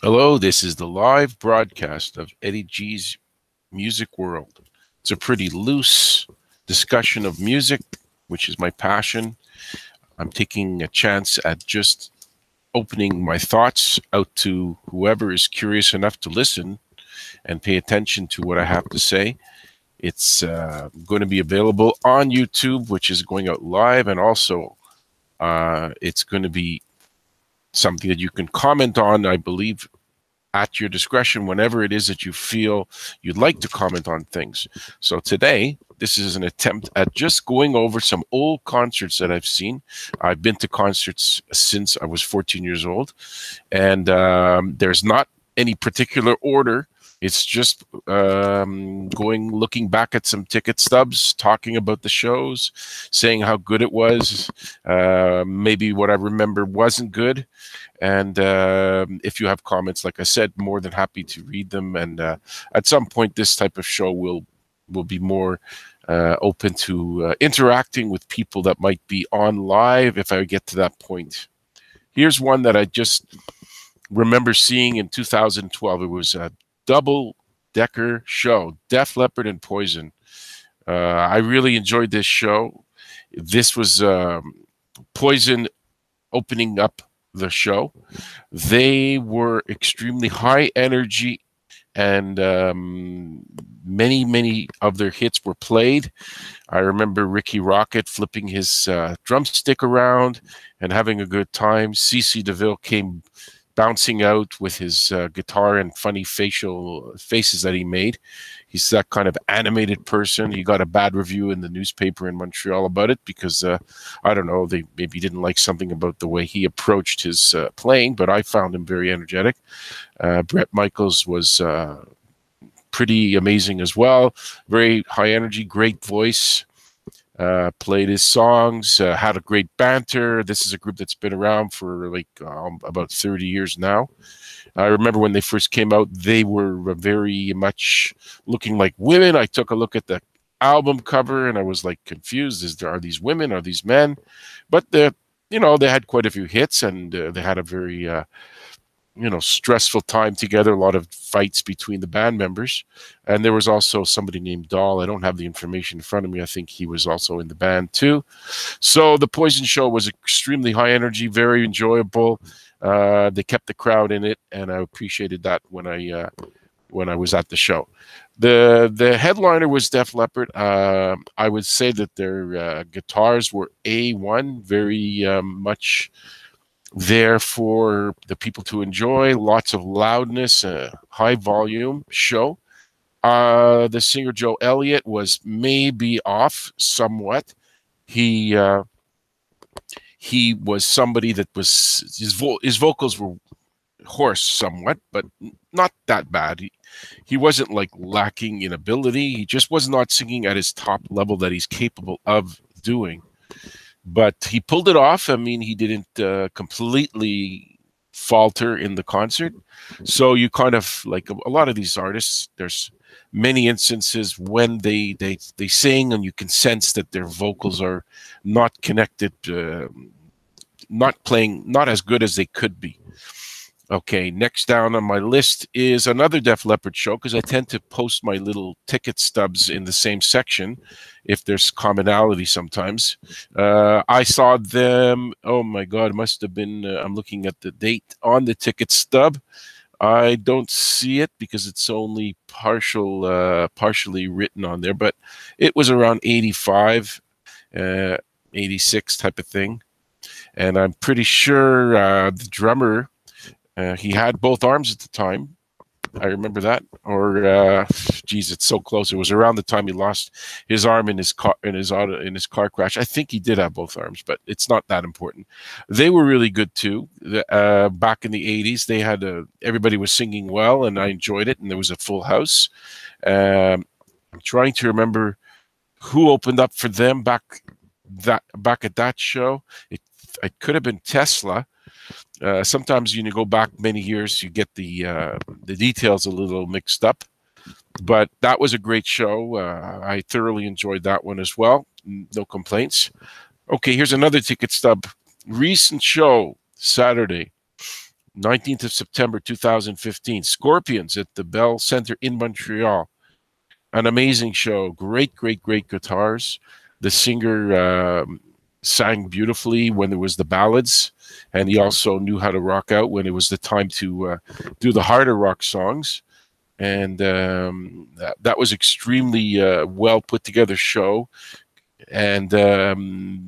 Hello, this is the live broadcast of Eddie G's Music World. It's a pretty loose discussion of music, which is my passion. I'm taking a chance at just opening my thoughts out to whoever is curious enough to listen and pay attention to what I have to say. It's going to be available on YouTube, which is going out live, and also it's going to be something that you can comment on, I believe, at your discretion whenever it is that you feel you'd like to comment on things. So today, this is an attempt at just going over some old concerts that I've seen. I've been to concerts since I was 14 years old, and there's not any particular order. It's just looking back at some ticket stubs, talking about the shows, saying how good it was. Maybe what I remember wasn't good, and if you have comments, like I said, more than happy to read them. And at some point, this type of show will be more open to interacting with people that might be on live if I get to that point. Here's one that I just remember seeing in 2012. It was a double decker show, Def Leppard and Poison. I really enjoyed this show. This was Poison opening up the show. They were extremely high energy, and many of their hits were played. I remember Ricky Rocket flipping his drumstick around and having a good time. CC DeVille came bouncing out with his guitar and funny facial faces that he made. He's that kind of animated person. He got a bad review in the newspaper in Montreal about it because I don't know, they maybe didn't like something about the way he approached his playing, but I found him very energetic. Bret Michaels was pretty amazing as well. Very high energy, great voice. Played his songs, had a great banter. This is a group that's been around for like about 30 years now. I remember when they first came out, they were very much looking like women. I took a look at the album cover and I was like confused. Are these women? Are these men? But they had quite a few hits, and they had a very stressful time together, a lot of fights between the band members. And there was also somebody named Dahl. I don't have the information in front of me. I think he was also in the band too. So the Poison show was extremely high energy, very enjoyable. They kept the crowd in it, and I appreciated that when I was at the show. The headliner was Def Leppard. I would say that their guitars were A1, very much there for the people to enjoy. Lots of loudness, high volume show. The singer Joe Elliott was maybe off somewhat. He was somebody that was his vocals were hoarse somewhat, but not that bad. He wasn't like lacking in ability. He just was not singing at his top level that he's capable of doing. But he pulled it off. I mean, he didn't completely falter in the concert. So you kind of like a lot of these artists. There's many instances when they sing, and you can sense that their vocals are not connected, not playing, not as good as they could be. Okay, next down on my list is another Def Leppard show, because I tend to post my little ticket stubs in the same section if there's commonality sometimes. I saw them, oh my God, it must have been, I'm looking at the date on the ticket stub. I don't see it because it's only partially written on there, but it was around 85, 86 type of thing. And I'm pretty sure the drummer, he had both arms at the time. I remember that. Or, geez, it's so close. It was around the time he lost his arm in his car crash. I think he did have both arms, but it's not that important. They were really good too. Back in the '80s, they had everybody was singing well, and I enjoyed it. And there was a full house. I'm trying to remember who opened up for them back at that show. It could have been Tesla. Sometimes you go back many years, you get the details a little mixed up. But that was a great show. I thoroughly enjoyed that one as well. No complaints. Okay, here's another ticket stub. Recent show, Saturday, 19th of September 2015. Scorpions at the Bell Center in Montreal. An amazing show. Great, great, great guitars. The singer sang beautifully when there was the ballads, and he also knew how to rock out when it was the time to do the harder rock songs. And that was extremely well put together show. And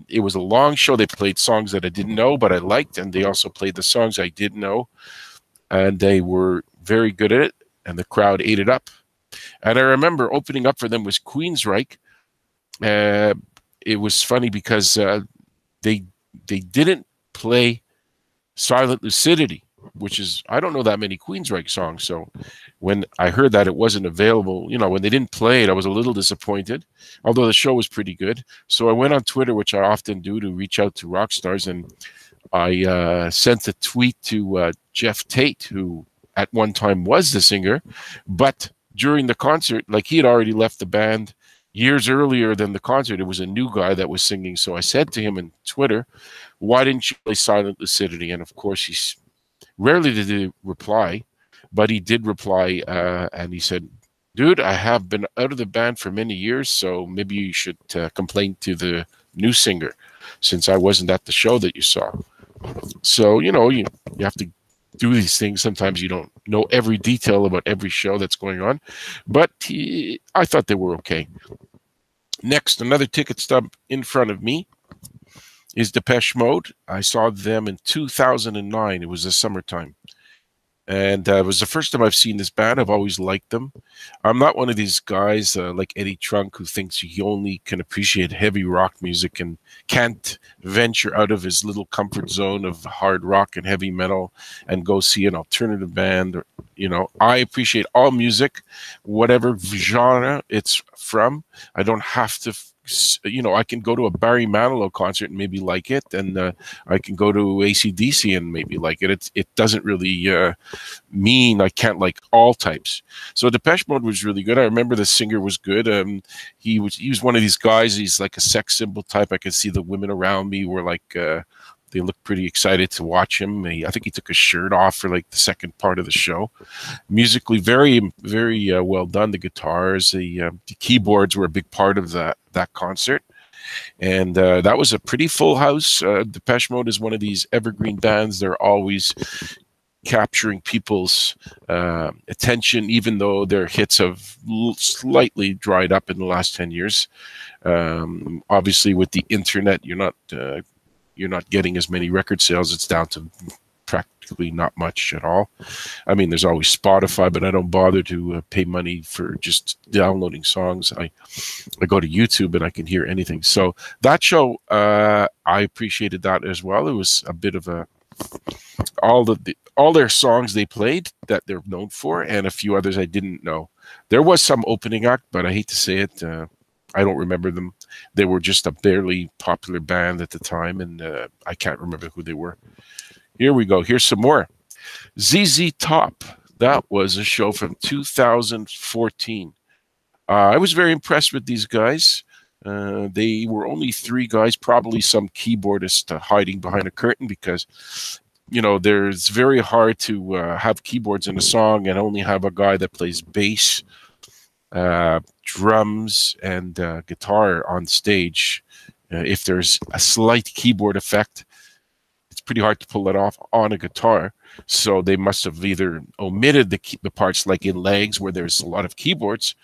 it was a long show. They played songs that I didn't know, but I liked, and they also played the songs I did know, and they were very good at it, and the crowd ate it up. And I remember opening up for them was Queensryche. It was funny because they didn't play Silent Lucidity, which is, I don't know that many Queensryche songs. So when I heard that it wasn't available, when they didn't play it, I was a little disappointed, although the show was pretty good. So I went on Twitter, which I often do, to reach out to rock stars, and I sent a tweet to Jeff Tate, who at one time was the singer, but during the concert, like, he had already left the band years earlier than the concert. It was a new guy that was singing. So I said to him on Twitter, why didn't you play Silent Lucidity? And of course, he rarely did he reply, but he did reply, and he said, dude, I have been out of the band for many years, so maybe you should complain to the new singer, since I wasn't at the show that you saw. So, you have to do these things. Sometimes you don't know every detail about every show that's going on, but I thought they were okay. Next, another ticket stub in front of me is Depeche Mode. I saw them in 2009. It was the summertime. And it was the first time I've seen this band. I've always liked them. I'm not one of these guys like Eddie Trunk who thinks he only can appreciate heavy rock music and can't venture out of his little comfort zone of hard rock and heavy metal and go see an alternative band. Or, I appreciate all music, whatever genre it's from. I don't have to I can go to a Barry Manilow concert and maybe like it, and I can go to AC/DC and maybe like it. It doesn't really mean I can't like all types. So Depeche Mode was really good. I remember the singer was good. He was one of these guys. He's like a sex symbol type. I could see the women around me were like, they looked pretty excited to watch him. I think he took his shirt off for like the second part of the show. Musically, very, very well done. The guitars, the keyboards were a big part of that concert. And that was a pretty full house. Depeche Mode is one of these evergreen bands. They're always capturing people's attention, even though their hits have slightly dried up in the last 10 years. Obviously, with the internet, you're not getting as many record sales. It's down to practically not much at all. I mean, there's always Spotify, but I don't bother to pay money for just downloading songs. I go to YouTube and I can hear anything. So that show, I appreciated that as well. It was a bit of all their songs they played that they're known for, and a few others I didn't know. There was some opening act, but I hate to say it, I don't remember them. They were just a barely popular band at the time, and I can't remember who they were. Here we go. Here's some more. ZZ Top. That was a show from 2014. I was very impressed with these guys. They were only three guys, probably some keyboardist hiding behind a curtain, because it's very hard to have keyboards in a song and only have a guy that plays bass, drums, and guitar on stage. If there's a slight keyboard effect, it's pretty hard to pull it off on a guitar. So they must have either omitted the parts like in Legs where there's a lot of keyboards.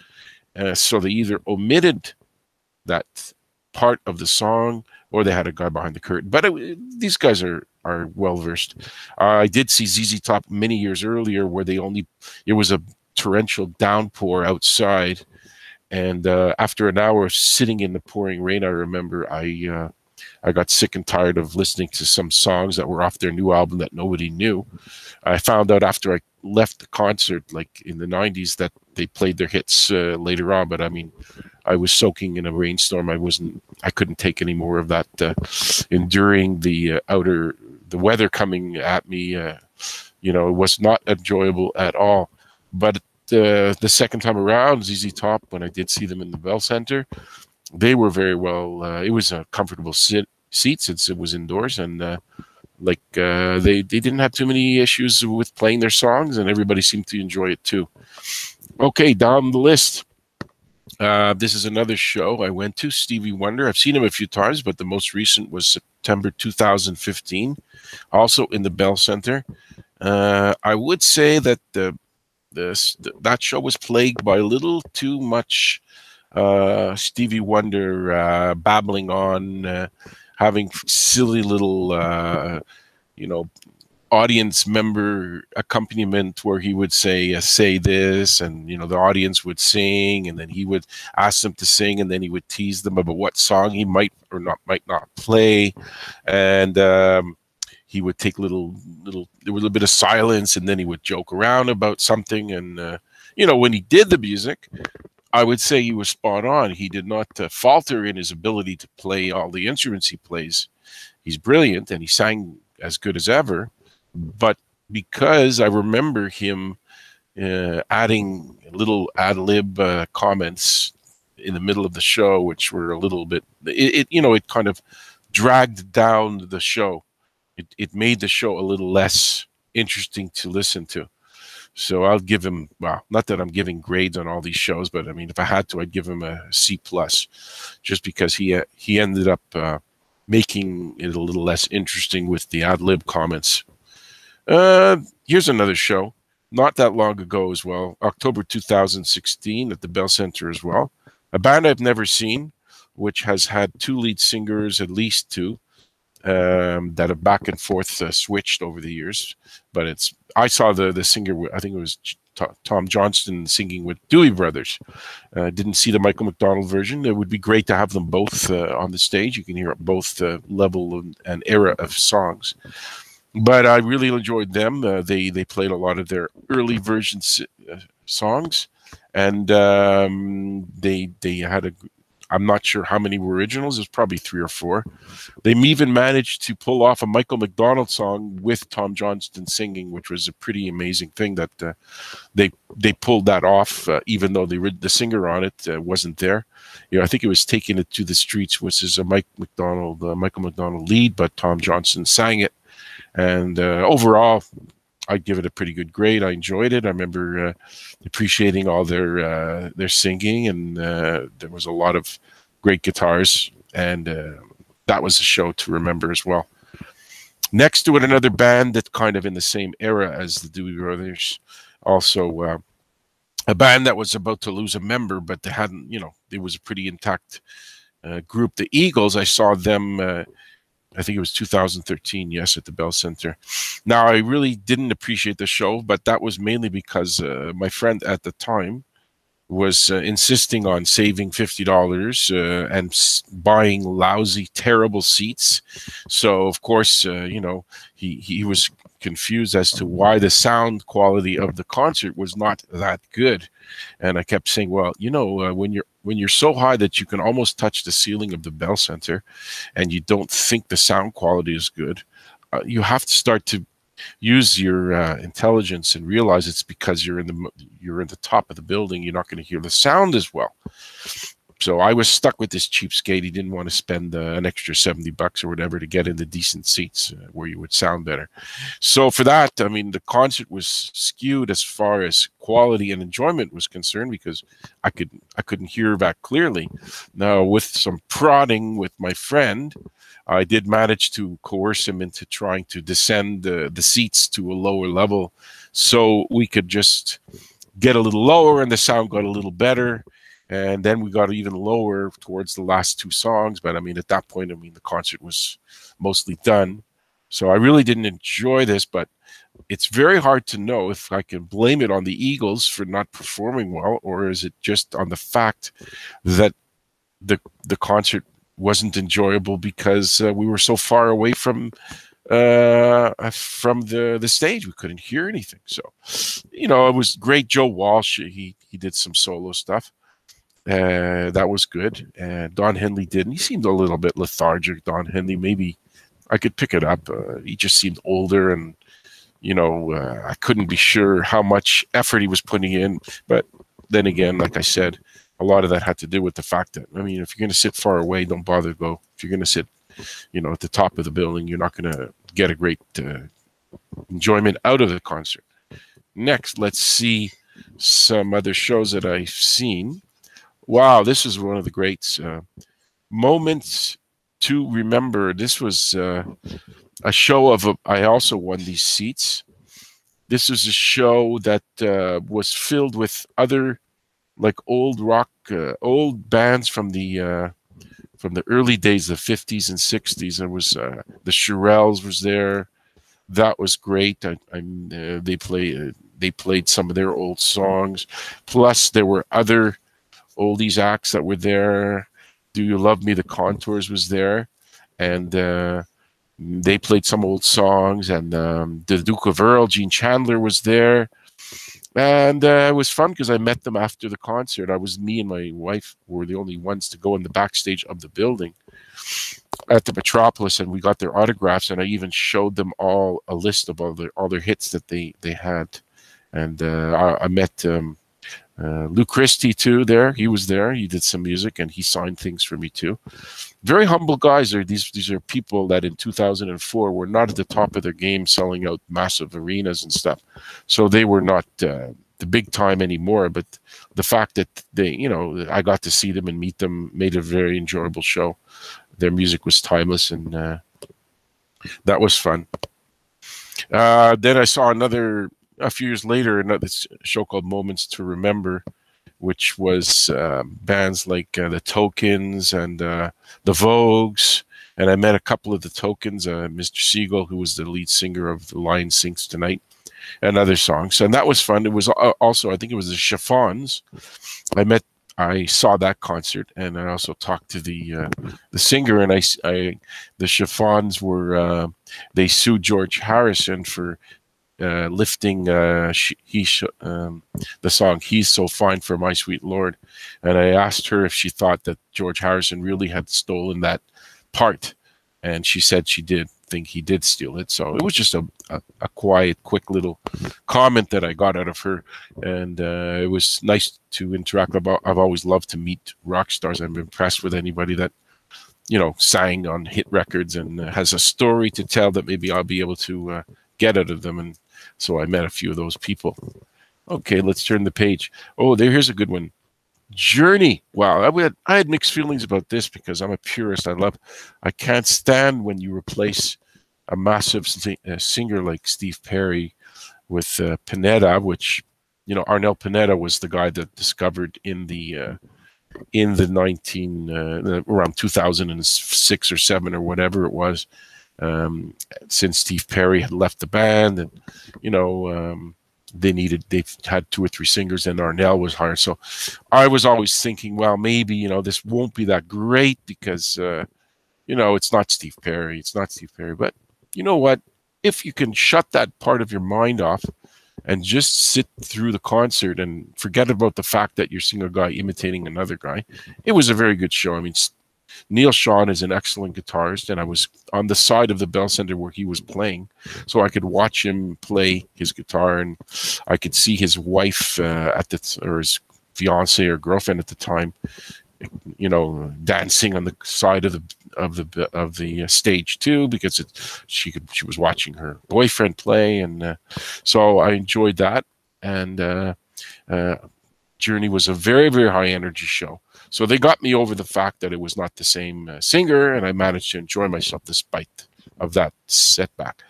So they either omitted that part of the song or they had a guy behind the curtain. But these guys are well versed. I did see ZZ Top many years earlier where it was a torrential downpour outside. And after an hour of sitting in the pouring rain, I remember I got sick and tired of listening to some songs that were off their new album that nobody knew. I found out after I left the concert, like in the 90s, that they played their hits later on. But I mean, I was soaking in a rainstorm. I couldn't take any more of that. Enduring the weather coming at me, it was not enjoyable at all. But the second time around, ZZ Top, when I did see them in the Bell Center, they were very well. It was a comfortable seat since it was indoors, and Like they didn't have too many issues with playing their songs, and everybody seemed to enjoy it too. Okay, down the list. This is another show I went to, Stevie Wonder. I've seen him a few times, but the most recent was September 2015, also in the Bell Center. I would say that that show was plagued by a little too much Stevie Wonder babbling on, having silly little, audience member accompaniment where he would say this, and the audience would sing, and then he would ask them to sing, and then he would tease them about what song he might might not play, and he would take there was a bit of silence, and then he would joke around about something, and when he did the music, I would say he was spot on. He did not falter in his ability to play all the instruments he plays. He's brilliant, and he sang as good as ever. But because I remember him adding little ad lib comments in the middle of the show, which were a little bit, it kind of dragged down the show. It made the show a little less interesting to listen to. So I'll give him, well, not that I'm giving grades on all these shows, but I mean, if I had to, I'd give him a C+, just because he ended up making it a little less interesting with the ad lib comments. Here's another show, not that long ago as well, October 2016 at the Bell Center as well. A band I've never seen, which has had two lead singers, at least two, that have back and forth switched over the years. But I saw the singer, I think it was Tom Johnston, singing with Dewey Brothers. Didn't see the Michael McDonald version. It would be great to have them both on the stage. You can hear both level and era of songs. But I really enjoyed them. They played a lot of their early version songs, and they had I'm not sure how many were originals. There's probably 3 or 4. They even managed to pull off a Michael McDonald song with Tom Johnston singing, which was a pretty amazing thing that they pulled that off, even though the singer on it wasn't there. I think it was Taking It to the Streets, which is a Michael McDonald lead, but Tom Johnston sang it. And overall, I'd give it a pretty good grade. I enjoyed it. I remember appreciating all their singing, and there was a lot of great guitars, and that was a show to remember as well. Next to it, another band that kind of in the same era as the Dewey Brothers, also a band that was about to lose a member, but they hadn't, it was a pretty intact group. The Eagles, I saw them I think it was 2013, yes, at the Bell Center. Now, I really didn't appreciate the show, but that was mainly because my friend at the time was insisting on saving $50 and buying lousy, terrible seats. So, of course, he was confused as to why the sound quality of the concert was not that good. And I kept saying, well, when you're so high that you can almost touch the ceiling of the Bell Center, and you don't think the sound quality is good, you have to start to use your intelligence and realize it's because you're in the top of the building. You're not going to hear the sound as well. So I was stuck with this cheapskate. He didn't want to spend an extra $70 or whatever to get into decent seats where you would sound better. So for that, I mean, the concert was skewed as far as quality and enjoyment was concerned, because I couldn't hear that clearly. Now, with some prodding with my friend, I did manage to coerce him into trying to descend the seats to a lower level, so we could just get a little lower and the sound got a little better. And then we got even lower towards the last 2 songs. But I mean, at that point, the concert was mostly done. So I really didn't enjoy this, but it's very hard to know if I can blame it on the Eagles for not performing well, or is it just on the fact that the concert wasn't enjoyable because we were so far away from the stage. We couldn't hear anything. So, it was great. Joe Walsh, he did some solo stuff. That was good. And Don Henley didn't. He seemed a little bit lethargic, Don Henley. Maybe I could pick it up. He just seemed older, and, I couldn't be sure how much effort he was putting in. But then again, like I said, a lot of that had to do with the fact that, if you're going to sit far away, don't bother to go. If you're going to sit, at the top of the building, you're not going to get a great enjoyment out of the concert. Next, let's see some other shows that I've seen. Wow, this is one of the greats. Moments to Remember. This was a show of I also won these seats. This is a show that was filled with other like old rock, old bands from the early days, the 50s and 60s. There was the Shirelles was there. That was great. They played some of their old songs. Plus, there were other oldies acts that were there. Do You Love Me? The Contours was there, and they played some old songs. And the Duke of Earl, Gene Chandler was there, and it was fun because I met them after the concert. Me and my wife were the only ones to go in the backstage of the building at the Metropolis, and we got their autographs, and I even showed them all a list of all their hits that they had. And I met Lou Christie too there. He was there. He did some music, and he signed things for me too. Very humble guys. These are people that in 2004 were not at the top of their game, selling out massive arenas and stuff. So they were not the big time anymore. But the fact that I got to see them and meet them made a very enjoyable show. Their music was timeless, and that was fun. Then I saw a few years later, another show called Moments to Remember, which was bands like the Tokens and the Vogues. And I met a couple of the Tokens, Mr. Siegel, who was the lead singer of The Lion Sings Tonight, and other songs. And that was fun. It was also, I think it was the Chiffons. I saw that concert, and I also talked to the singer. And the Chiffons were they sued George Harrison for lifting the song "He's So Fine for My Sweet Lord," and I asked her if she thought that George Harrison really had stolen that part, and she said she did think he did steal it. So it was just a quiet, quick little comment that I got out of her, and it was nice to interact. I've always loved to meet rock stars. I'm impressed with anybody that sang on hit records and has a story to tell that maybe I'll be able to get out of them. And so I met a few of those people. Okay, let's turn the page. Oh, here's a good one. Journey. Wow, I had mixed feelings about this because I'm a purist. I can't stand when you replace a massive singer like Steve Perry with Pineda, which Arnel Pineda was the guy that discovered in the around 2006 or 7 or whatever it was. Since Steve Perry had left the band, and they've had 2 or 3 singers, and Arnel was hired. So I was always thinking, well, maybe this won't be that great because it's not Steve Perry. But you know what? If you can shut that part of your mind off and just sit through the concert and forget about the fact that you're seeing a guy imitating another guy, it was a very good show. I mean, Neil Sean is an excellent guitarist, and I was on the side of the Bell Center where he was playing, so I could watch him play his guitar, and I could see his wife or his fiance or girlfriend at the time, dancing on the side of the stage too, because she was watching her boyfriend play, and so I enjoyed that. And Journey was a very, very high energy show. So they got me over the fact that it was not the same singer, and I managed to enjoy myself despite of that setback.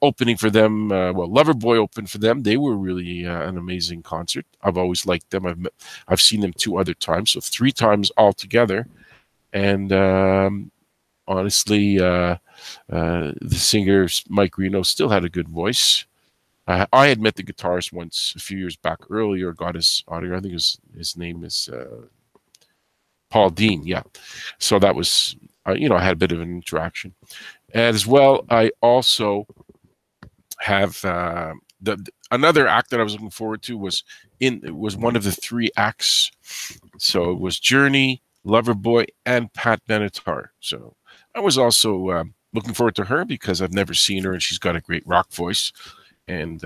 Opening for them, Loverboy opened for them. They were really an amazing concert. I've always liked them. I've seen them 2 other times, so 3 times altogether. And honestly, the singer Mike Reno still had a good voice. I had met the guitarist once a few years back earlier, got his autograph. I think his name is Paul Dean, yeah. So that was, I had a bit of an interaction. And as well, I also have another act that I was looking forward to was one of the 3 acts. So it was Journey, Loverboy, and Pat Benatar. So I was also looking forward to her because I've never seen her, and she's got a great rock voice. And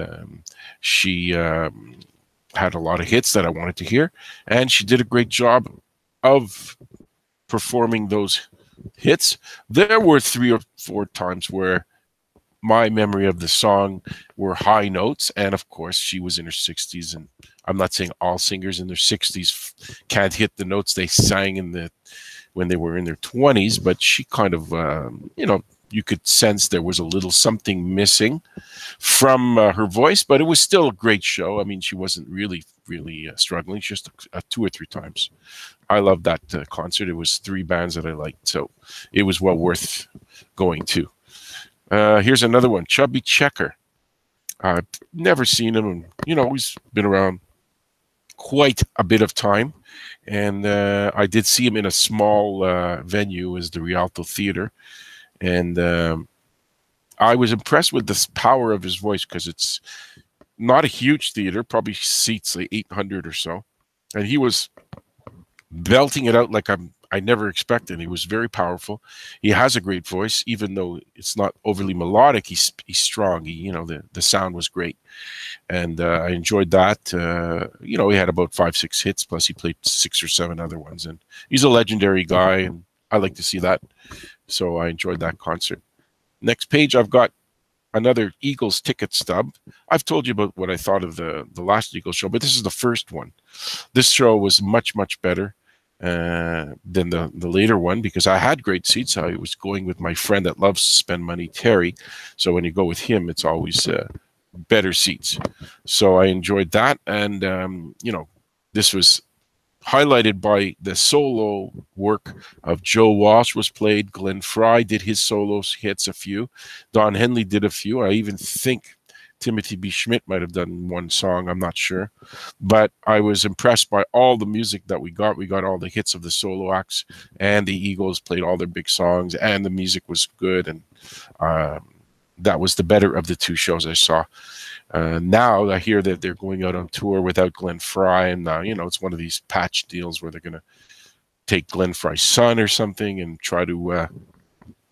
she had a lot of hits that I wanted to hear, and she did a great job of performing those hits. There were 3 or 4 times where my memory of the song were high notes, and of course she was in her 60s, and I'm not saying all singers in their 60s can't hit the notes they sang when they were in their 20s, but she kind of you could sense there was a little something missing from her voice, but it was still a great show. I mean, she wasn't really struggling, just two or three times. I loved that concert. It was three bands that I liked, so it was well worth going to. Here's another one, Chubby Checker. I've never seen him, and he's been around quite a bit of time, and I did see him in a small venue, as the Rialto Theater, and I was impressed with the power of his voice, because it's not a huge theater, probably seats like 800 or so, and he was belting it out like I never expected. He was very powerful. He has a great voice, even though it's not overly melodic. He's strong. The sound was great, and I enjoyed that. He had about 5-6 hits, plus he played 6 or 7 other ones, and he's a legendary guy, and I like to see that. So I enjoyed that concert. Next page, I've got another Eagles ticket stub. I've told you about what I thought of the last Eagles show, but this is the first one. This show was much better than the later one, because I had great seats. I was going with my friend that loves to spend money, Terry. So when you go with him, it's always better seats. So I enjoyed that, and this was highlighted by the solo work of Joe Walsh was played. Glenn Frey did his solo hits, a few. Don Henley did a few. I even think Timothy B. Schmidt might have done one song. I'm not sure. But I was impressed by all the music that we got. We got all the hits of the solo acts, and the Eagles played all their big songs, and the music was good. And that was the better of the two shows I saw. Now I hear that they're going out on tour without Glenn Frey, and it's one of these patch deals where they're going to take Glenn Frey's son or something and try to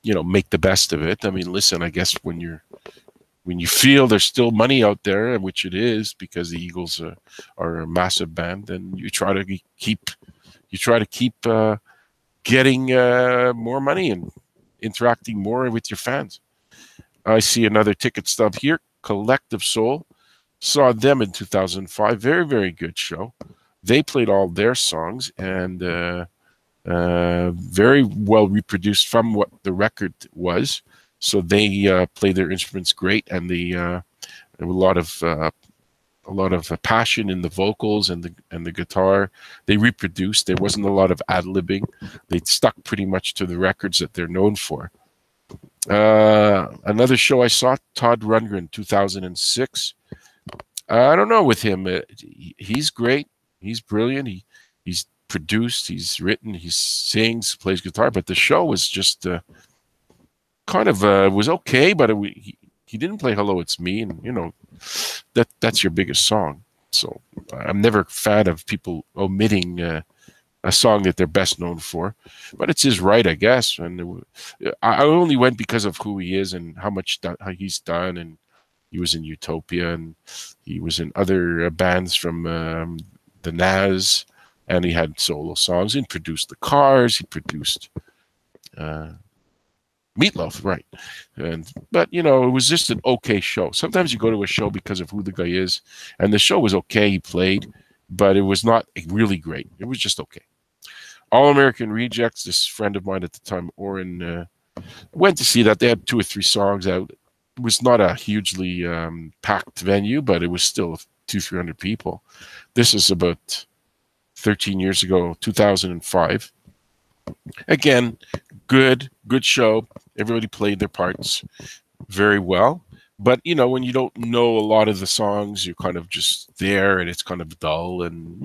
make the best of it. I mean, listen, I guess when you feel there's still money out there, which it is, because the Eagles are a massive band, then you try to keep getting more money and interacting more with your fans. I see another ticket stub here. Collective Soul, saw them in 2005. Very good show. They played all their songs, and very well reproduced from what the record was. So they play their instruments great, and a lot of passion in the vocals and the guitar. They reproduced. There wasn't a lot of ad-libbing. They stuck pretty much to the records that they're known for. Another show I saw, Todd Rundgren, 2006. I don't know with him. He's great. He's brilliant. He's produced. He's written. He sings, plays guitar. But the show was just was okay. But he didn't play "Hello, It's Me," and that's your biggest song. So I'm never a fan of people omitting a song that they're best known for, but it's his right, I guess. And I only went because of who he is and how he's done. And he was in Utopia, and he was in other bands from the Nas, and he had solo songs. He produced the Cars. He produced Meatloaf, right? But it was just an okay show. Sometimes you go to a show because of who the guy is, and the show was okay. He played, but it was not really great. It was just okay. All American Rejects, this friend of mine at the time, Oren, went to see that. They had 2 or 3 songs out. It was not a hugely packed venue, but it was still 200-300 people. This is about 13 years ago, 2005. Again, good show. Everybody played their parts very well. But, when you don't know a lot of the songs, you're kind of just there, and it's kind of dull. And,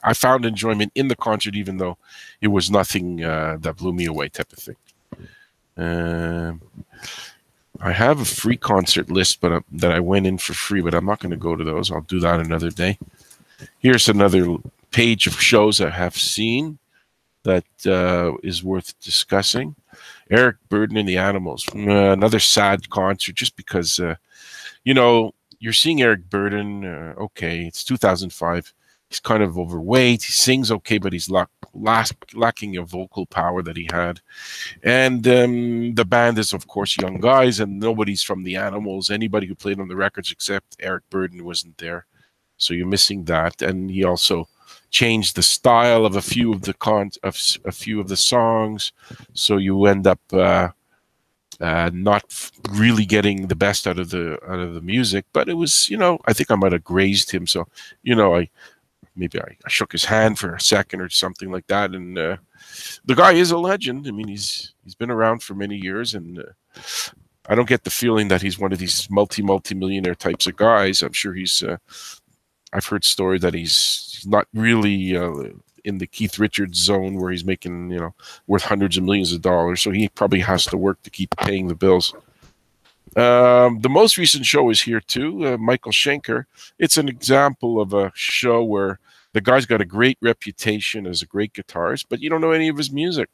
I found enjoyment in the concert, even though it was nothing that blew me away type of thing. I have a free concert list that I went in for free, but I'm not going to go to those. I'll do that another day. Here's another page of shows I have seen that is worth discussing. Eric Burdon and the Animals. Another sad concert, just because, you're seeing Eric Burdon. Okay, it's 2005. He's kind of overweight. He sings okay, but he's lacking a vocal power that he had. And the band is, of course, young guys, and nobody's from the Animals. Anybody who played on the records except Eric Burdon wasn't there. So you're missing that. And he also changed the style of a few of the songs. So you end up not really getting the best out of the music. But it was, I think I might have grazed him. So, I shook his hand for a second or something like that. And the guy is a legend. I mean, he's been around for many years, and I don't get the feeling that he's one of these multi-millionaire types of guys. I'm sure he's. I've heard stories that he's not really in the Keith Richards zone where he's making worth hundreds of millions of dollars. So he probably has to work to keep paying the bills. The most recent show is here too, Michael Schenker. It's an example of a show where the guy's got a great reputation as a great guitarist, but you don't know any of his music.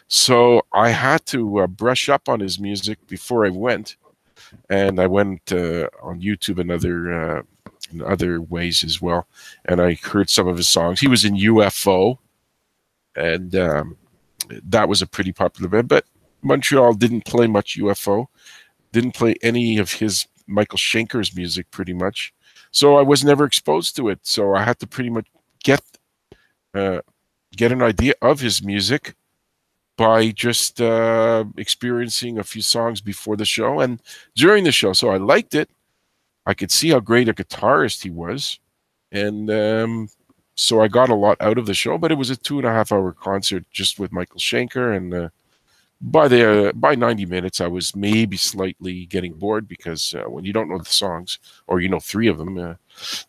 So I had to brush up on his music before I went, and I went on YouTube and other ways as well, and I heard some of his songs. He was in UFO, and that was a pretty popular band, but Montreal didn't play much UFO. Didn't play any of his Michael Schenker's music pretty much. So I was never exposed to it. So I had to pretty much get an idea of his music by just experiencing a few songs before the show and during the show. So I liked it. I could see how great a guitarist he was. And so I got a lot out of the show, but it was a 2.5-hour concert just with Michael Schenker, and by 90 minutes, I was maybe slightly getting bored because when you don't know the songs, or 3 of them,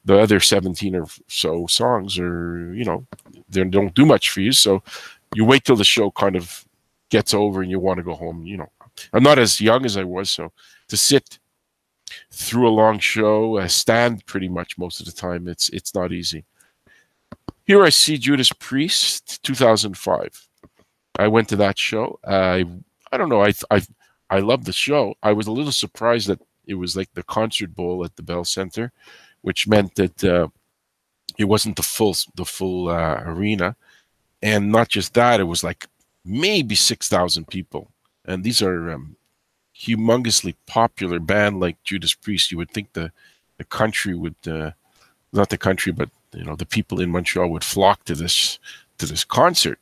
the other 17 or so songs are, they don't do much for you. So you wait till the show kind of gets over and you want to go home. I'm not as young as I was, so to sit through a long show, stand pretty much most of the time, it's not easy. Here I see Judas Priest, 2005. I went to that show. I don't know. I loved the show. I was a little surprised that it was like the concert bowl at the Bell Center, which meant that it wasn't the full arena, and not just that. It was like maybe 6,000 people, and these are humongously popular band like Judas Priest. You would think the country would not the country, but the people in Montreal would flock to this concert,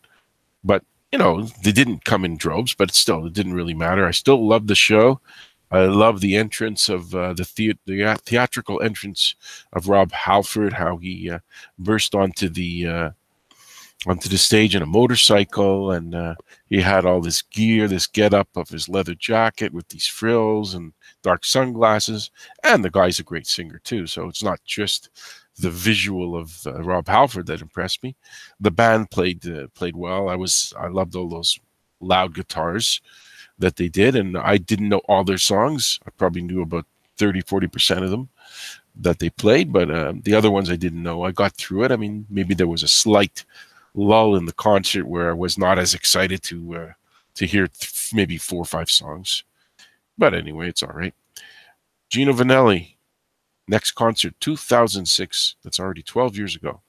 but. They didn't come in droves, but still, it didn't really matter. I still loved the show. I love the entrance of the theatrical entrance of Rob Halford, how he burst onto the stage in a motorcycle, and he had all this gear, this get-up of his leather jacket with these frills and dark sunglasses. And the guy's a great singer too, so it's not just the visual of Rob Halford that impressed me. The band played well. I loved all those loud guitars that they did, and I didn't know all their songs. I probably knew about 30-40% of them that they played, but the other ones I didn't know. I got through it. I mean, maybe there was a slight lull in the concert where I was not as excited to hear maybe 4 or 5 songs, but anyway, it's all right. Gino Vanelli. Next concert, 2006. That's already 12 years ago.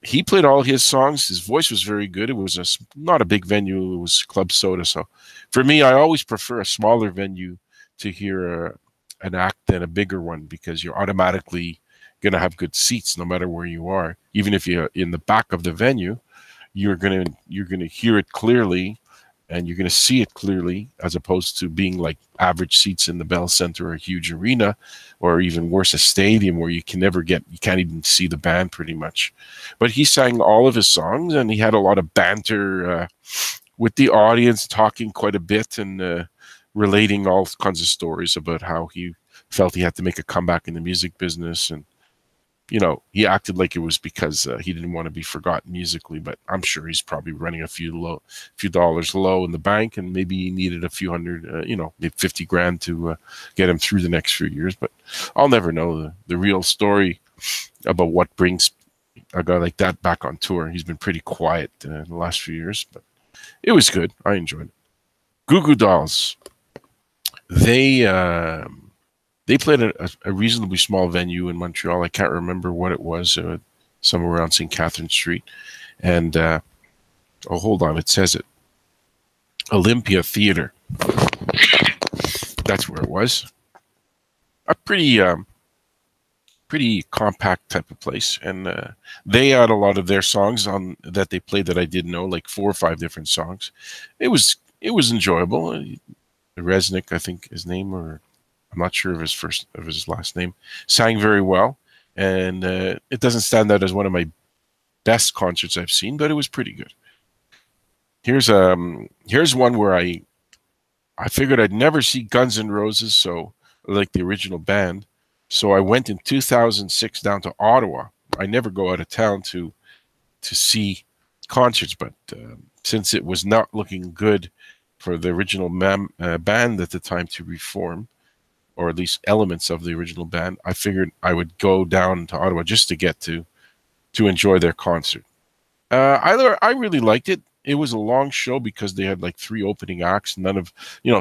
He played all his songs. His voice was very good. It was not a big venue. It was Club Soda. So for me, I always prefer a smaller venue to hear an act than a bigger one, because you're automatically going to have good seats no matter where you are. Even if you're in the back of the venue, you're going to hear it clearly, and you're going to see it clearly, as opposed to being like average seats in the Bell Center or a huge arena, or even worse, a stadium where you can't even see the band pretty much. But he sang all of his songs, and he had a lot of banter with the audience, talking quite a bit and relating all kinds of stories about how he felt he had to make a comeback in the music business. And he acted like it was because he didn't want to be forgotten musically, but I'm sure he's probably running a few dollars low in the bank, and maybe he needed a few hundred, maybe 50 grand to get him through the next few years. But I'll never know the real story about what brings a guy like that back on tour. He's been pretty quiet in the last few years, but it was good. I enjoyed it. Goo Goo Dolls. They played a reasonably small venue in Montreal. I can't remember what it was. somewhere around St. Catherine Street. And oh, hold on, it says it. Olympia Theater. That's where it was. A pretty compact type of place, and they had a lot of their songs on that they played that I didn't know, like 4 or 5 different songs. It was enjoyable. Resnick, I think his name, or I'm not sure of his last name, sang very well, and it doesn't stand out as one of my best concerts I've seen, but it was pretty good. Here's one where I figured I'd never see Guns N' Roses, so like the original band. So I went in 2006 down to Ottawa. I never go out of town to see concerts, but since it was not looking good for the original band at the time to reform, or at least elements of the original band, I figured I would go down to Ottawa just to get to enjoy their concert. I really liked it. It was a long show because they had like 3 opening acts. None of,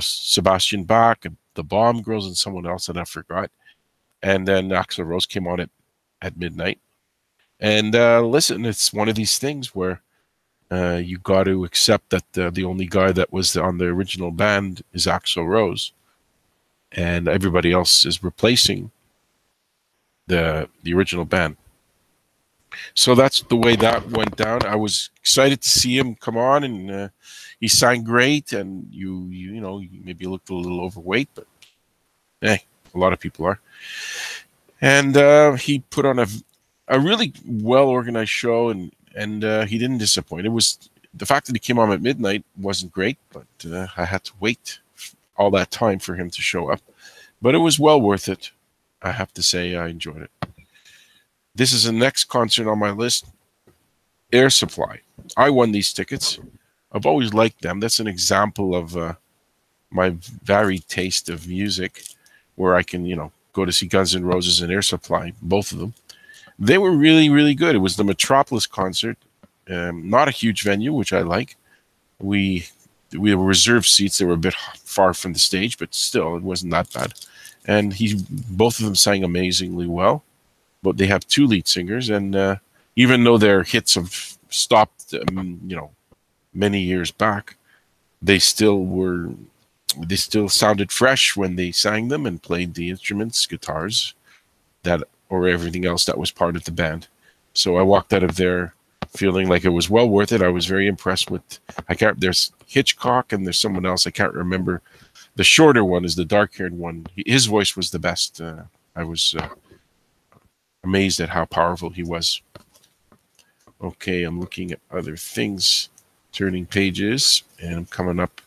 Sebastian Bach and the Bomb Girls and someone else that I forgot. And then Axl Rose came on at midnight. And listen, it's one of these things where you got to accept that the only guy that was on the original band is Axl Rose, and everybody else is replacing the original band. So that's the way that went down. I was excited to see him come on, and he sang great. And you maybe looked a little overweight, but hey, a lot of people are. And he put on a really well-organized show, and he didn't disappoint. It was the fact that he came on at midnight wasn't great, but I had to wait all that time for him to show up. But it was well worth it. I have to say, I enjoyed it. This is the next concert on my list, Air Supply. I won these tickets. I've always liked them. That's an example of my varied taste of music, where I can, go to see Guns N' Roses and Air Supply, both of them. They were really, really good. It was the Metropolis concert, not a huge venue, which I like. We had reserved seats. They were a bit far from the stage, but still, it wasn't that bad. And both of them sang amazingly well. But they have 2 lead singers, and even though their hits have stopped, many years back, they still sounded fresh when they sang them and played the instruments, guitars, or everything else that was part of the band. So I walked out of there feeling like it was well worth it. I was very impressed with. There's Hitchcock and there's someone else I can't remember. The shorter one is the dark-haired one. His voice was the best. I was amazed at how powerful he was. Okay, I'm looking at other things, turning pages, and I'm coming up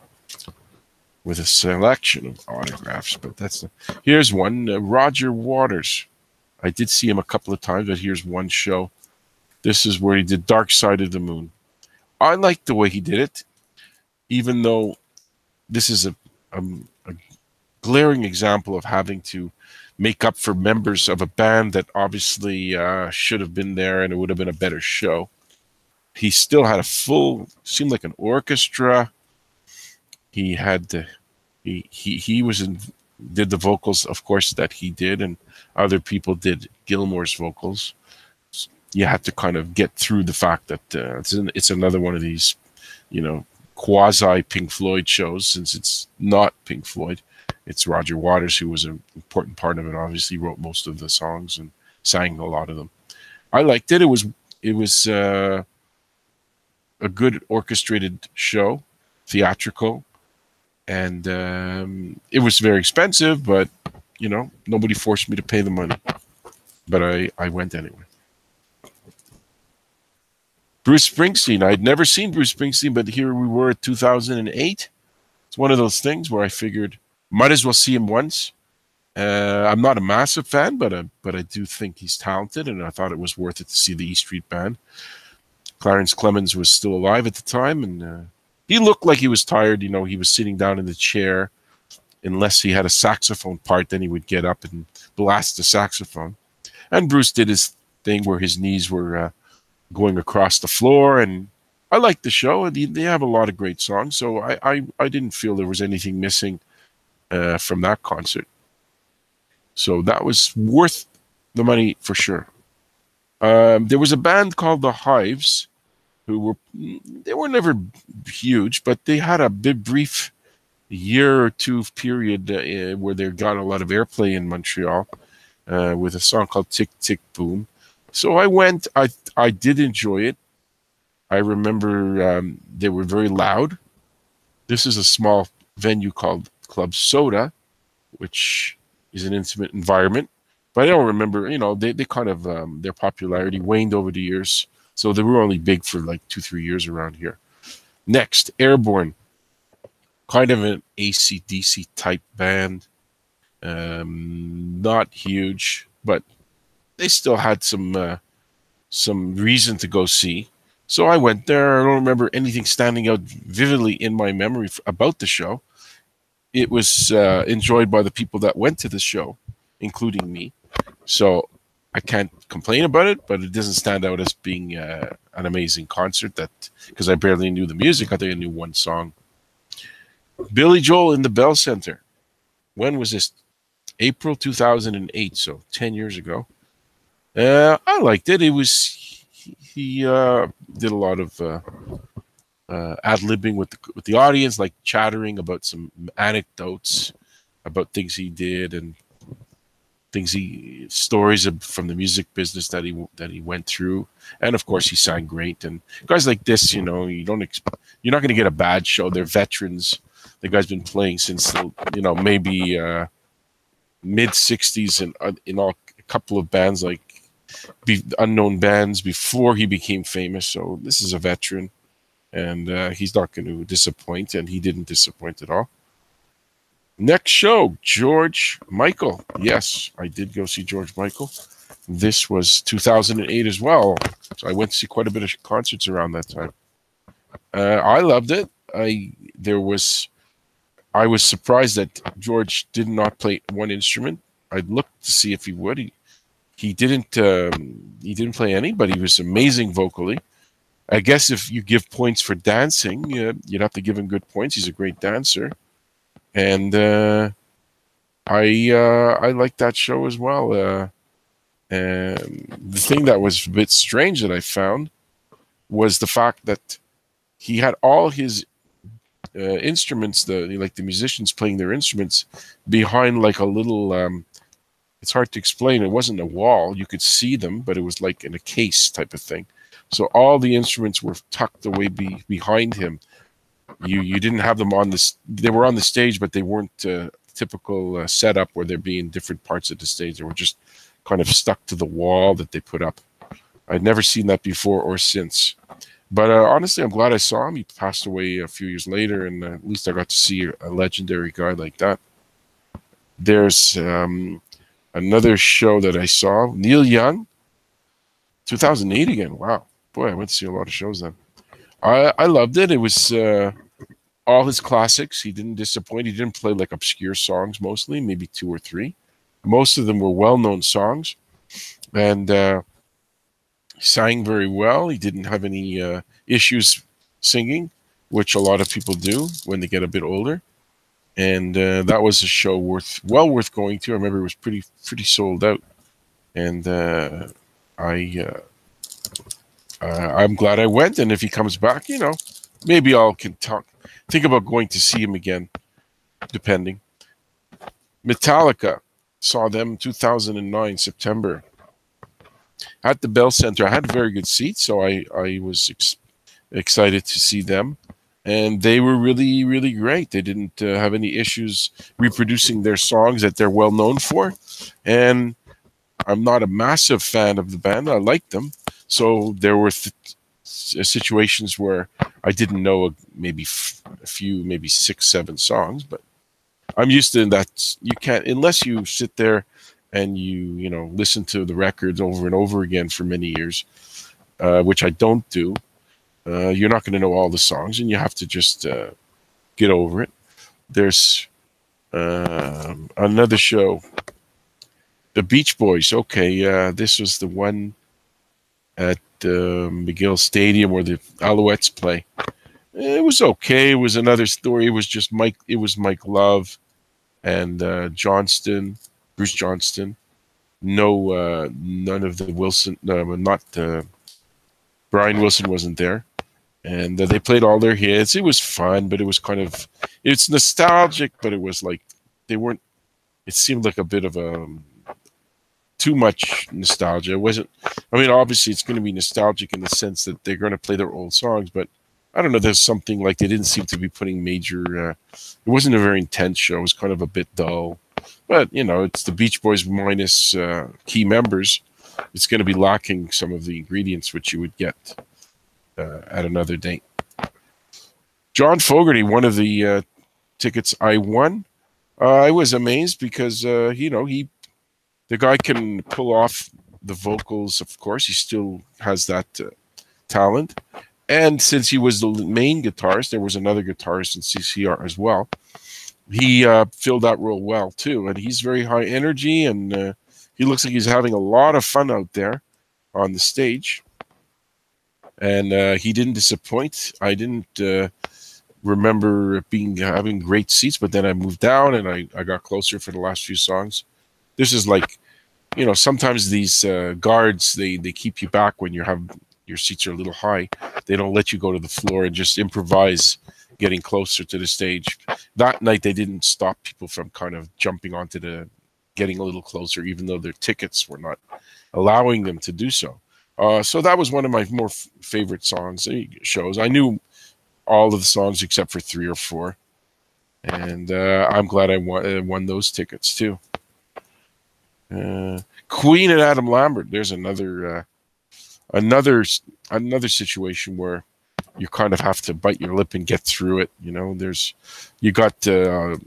with a selection of autographs. But here's one, Roger Waters. I did see him a couple of times, but here's one show. This is where he did Dark Side of the Moon. I liked the way he did it, even though this is a glaring example of having to make up for members of a band that obviously should have been there, and it would have been a better show. He still had seemed like an orchestra. He had did the vocals, of course, that he did, and other people did Gilmore's vocals. You have to kind of get through the fact that it's another one of these, quasi Pink Floyd shows, since it's not Pink Floyd. It's Roger Waters, who was an important part of it. Obviously, wrote most of the songs and sang a lot of them. I liked it. It was a good orchestrated show, theatrical, and it was very expensive. But nobody forced me to pay the money. But I went anyway. Bruce Springsteen. I'd never seen Bruce Springsteen, but here we were at 2008. It's one of those things where I figured might as well see him once. I'm not a massive fan, but I do think he's talented, and I thought it was worth it to see the E Street Band. Clarence Clemons was still alive at the time, and he looked like he was tired. He was sitting down in the chair. Unless he had a saxophone part, then he would get up and blast the saxophone. And Bruce did his thing where his knees were going across the floor, and I liked the show. They have a lot of great songs, so I didn't feel there was anything missing from that concert. So that was worth the money for sure. There was a band called the Hives, who they were never huge, but they had a big brief year or two period where they got a lot of airplay in Montreal with a song called Tick Tick Boom. So I went. I did enjoy it. I remember they were very loud. This is a small venue called Club Soda, which is an intimate environment. But I don't remember, they kind of, their popularity waned over the years. So they were only big for like 2-3 years around here. Next, Airborne, kind of an AC/DC type band. Not huge, but they still had some reason to go see. So I went there. I don't remember anything standing out vividly in my memory about the show. It was enjoyed by the people that went to the show, including me. So I can't complain about it, but it doesn't stand out as being an amazing concert, because I barely knew the music. I think I knew one song. Billy Joel in the Bell Center. When was this? April 2008, so 10 years ago. I liked it. It was he did a lot of ad-libbing with the audience, like chattering about some anecdotes about things he did and stories from the music business that he went through. And of course he sang great. And guys like this, you're not going to get a bad show. They're veterans. The guy's been playing since maybe mid 60s and in a couple of bands, like unknown bands, before he became famous. So this is a veteran, and he's not going to disappoint, and he didn't disappoint at all. Next show, George Michael. Yes, I did go see George Michael. This was 2008 as well. So I went to see quite a bit of concerts around that time. I loved it. I was surprised that George did not play one instrument. I looked to see if he would. He didn't play any, but he was amazing vocally. I guess if you give points for dancing, you'd have to give him good points. He's a great dancer. And I liked that show as well. And the thing that was a bit strange that I found was the fact that he had all his instruments, the musicians playing their instruments, behind like a little. It's hard to explain. It wasn't a wall; you could see them, but it was like in a case type of thing. So all the instruments were tucked away behind him. You didn't have them on this. They were on the stage, but they weren't typical setup where they'd be in different parts of the stage. They were just kind of stuck to the wall that they put up. I'd never seen that before or since. But honestly, I'm glad I saw him. He passed away a few years later, and at least I got to see a legendary guy like that. There's another show that I saw, Neil Young, 2008 again. Wow. Boy, I went to see a lot of shows then. I loved it. It was all his classics. He didn't disappoint. He didn't play like obscure songs mostly, maybe 2 or 3. Most of them were well-known songs. And he sang very well. He didn't have any issues singing, which a lot of people do when they get a bit older. And that was a show well worth going to. I remember it was pretty sold out. And I'm glad I went. And if he comes back, maybe think about going to see him again, depending. Metallica, saw them 2009 September at the Bell Center. I had very good seats, so I was excited to see them. And they were really, really great. They didn't have any issues reproducing their songs that they're well known for. And I'm not a massive fan of the band. I like them. So there were situations where I didn't know maybe a few, maybe 6, 7 songs. But I'm used to that. You can't, unless you sit there and you listen to the records over and over again for many years, which I don't do. You're not going to know all the songs, and you have to just get over it. There's another show, the Beach Boys. Okay, this was the one at McGill Stadium where the Alouettes play. It was okay. It was another story. It was just Mike Love and Bruce Johnston. none of the Wilson, not Brian Wilson wasn't there, and they played all their hits. It was fun, but it was it's nostalgic, but it was like they weren't. It seemed like a bit of a too much nostalgia. It wasn't. I mean, obviously, it's going to be nostalgic in the sense that they're going to play their old songs, but I don't know. There's something like they didn't seem to be putting major. It wasn't a very intense show. It was kind of a bit dull. But it's the Beach Boys minus key members. It's going to be lacking some of the ingredients which you would get at another date. John Fogerty, one of the tickets I won. I was amazed because the guy can pull off the vocals. Of course, he still has that talent. And since he was the main guitarist, there was another guitarist in CCR as well. He filled that role well too, and he's very high energy, and he looks like he's having a lot of fun out there on the stage. And he didn't disappoint. I didn't remember having great seats, but then I moved down and I got closer for the last few songs. This is like, sometimes these guards they keep you back when your seats are a little high. They don't let you go to the floor and just improvise getting closer to the stage. That night they didn't stop people from kind of jumping onto getting a little closer, even though their tickets were not allowing them to do so. So that was one of my more favorite shows. I knew all of the songs except for 3 or 4, and I'm glad I won those tickets too. Queen and Adam Lambert. There's another situation where you kind of have to bite your lip and get through it. You got 2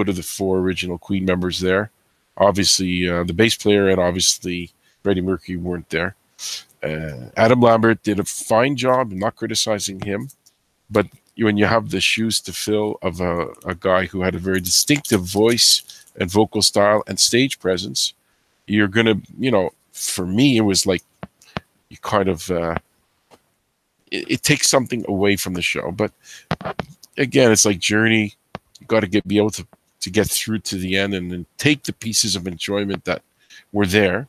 out of the 4 original Queen members there. Obviously, the bass player and obviously Freddie Mercury weren't there. Adam Lambert did a fine job. I'm not criticizing him, but when you have the shoes to fill of a guy who had a very distinctive voice and vocal style and stage presence, you're gonna, for me, it was like you kind of it takes something away from the show. But again, it's like Journey. You got to be able to get through to the end and then take the pieces of enjoyment that were there.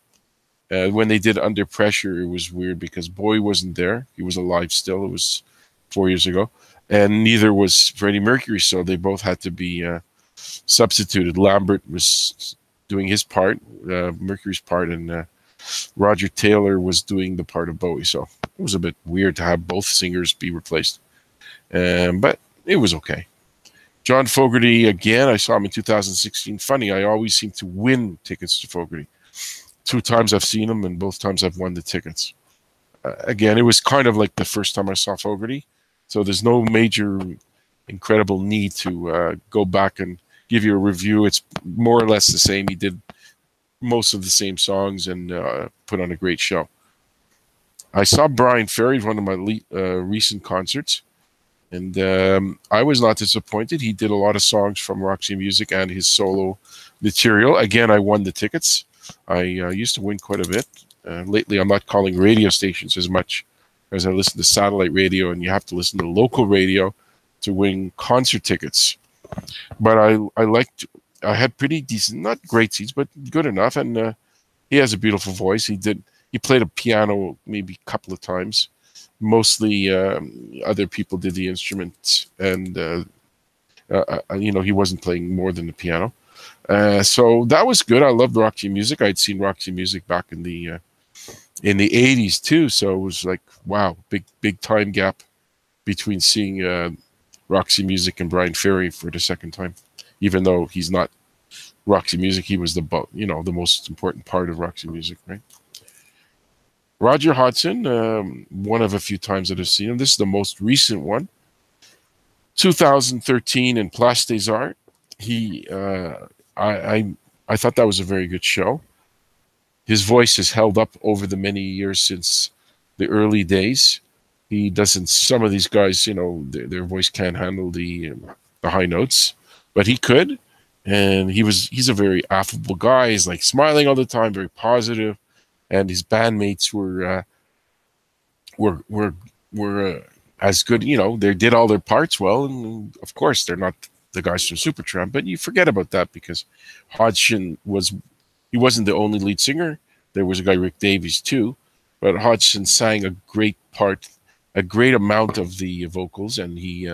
When they did Under Pressure, it was weird because Bowie wasn't there. He was alive still. It was 4 years ago. And neither was Freddie Mercury, so they both had to be substituted. Lambert was doing his part, Mercury's part, and Roger Taylor was doing the part of Bowie. So it was a bit weird to have both singers be replaced. But it was okay. John Fogerty, again, I saw him in 2016. Funny, I always seem to win tickets to Fogerty. 2 times I've seen him, and both times I've won the tickets. Again, it was kind of like the first time I saw Fogerty. So there's no major incredible need to go back and give you a review. It's more or less the same. He did most of the same songs and put on a great show. I saw Brian Ferry, one of my recent concerts, and I was not disappointed. He did a lot of songs from Roxy Music and his solo material. Again, I won the tickets. I used to win quite a bit. Lately, I'm not calling radio stations as much as I listen to satellite radio, and you have to listen to local radio to win concert tickets. But I had pretty decent, not great seats, but good enough. And he has a beautiful voice. He played a piano maybe a couple of times. Mostly other people did the instruments, and he wasn't playing more than the piano. So that was good. I loved Roxy Music. I'd seen Roxy Music back in the 80s too. So it was like, wow, big time gap between seeing Roxy Music and Brian Ferry for the second time. Even though he's not Roxy Music, he was the most important part of Roxy Music, right? Roger Hodgson, one of a few times that I've seen him. This is the most recent one. 2013 in Place des Arts. I thought that was a very good show. His voice has held up over the many years since the early days. He doesn't. Some of these guys, their voice can't handle the high notes, but he could, and he's a very affable guy. He's like smiling all the time, very positive, and his bandmates were as good. They did all their parts well, and of course they're not the guys from Supertramp, but you forget about that because Hodgson was He wasn't the only lead singer. There was a guy, Rick Davies, too. But Hodgson sang a great part, a great amount of the vocals, and he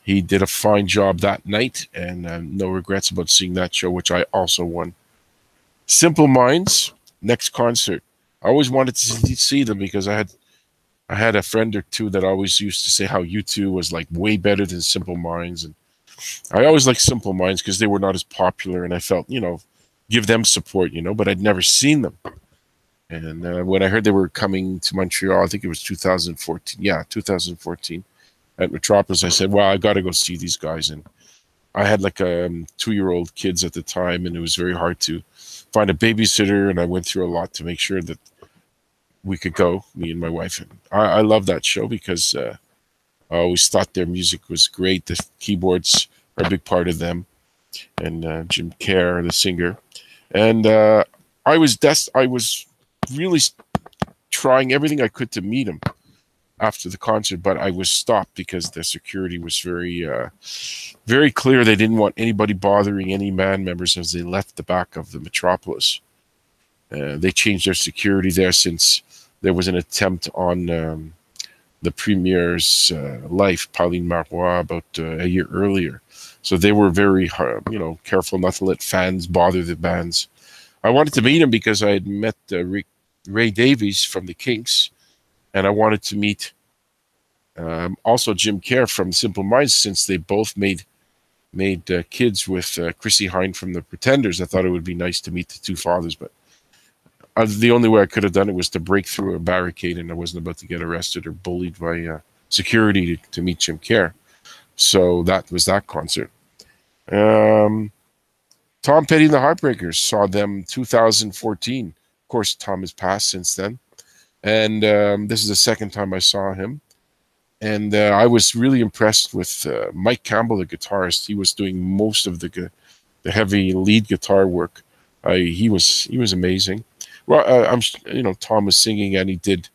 did a fine job that night, and no regrets about seeing that show, which I also won. Simple Minds, next concert. I always wanted to see them because I had a friend or two that always used to say how U2 was like way better than Simple Minds, and I always liked Simple Minds because they were not as popular, and I felt, give them support, but I'd never seen them. And when I heard they were coming to Montreal, I think it was 2014. Yeah, 2014 at Metropolis. I said, well, I got to go see these guys. And I had like 2-year-old kids at the time, and it was very hard to find a babysitter. And I went through a lot to make sure that we could go, me and my wife. And I love that show because I always thought their music was great. The keyboards are a big part of them. And Jim Kerr, the singer. And I was really trying everything I could to meet him after the concert, but I was stopped because the security was very, very clear. They didn't want anybody bothering any band members as they left the back of the Metropolis. They changed their security there since there was an attempt on the premier's life, Pauline Marois, about a year earlier. So they were very, careful not to let fans bother the bands. I wanted to meet him because I had met Ray Davies from the Kinks, and I wanted to meet also Jim Kerr from Simple Minds, since they both made kids with Chrissie Hynde from the Pretenders. I thought it would be nice to meet the two fathers, but the only way I could have done it was to break through a barricade, and I wasn't about to get arrested or bullied by security to meet Jim Kerr. So that was that concert. Tom Petty and the Heartbreakers, saw them 2014. Of course, Tom has passed since then. And this is the second time I saw him. And I was really impressed with Mike Campbell, the guitarist. He was doing most of the heavy lead guitar work. He was amazing. Well, Tom was singing, and he did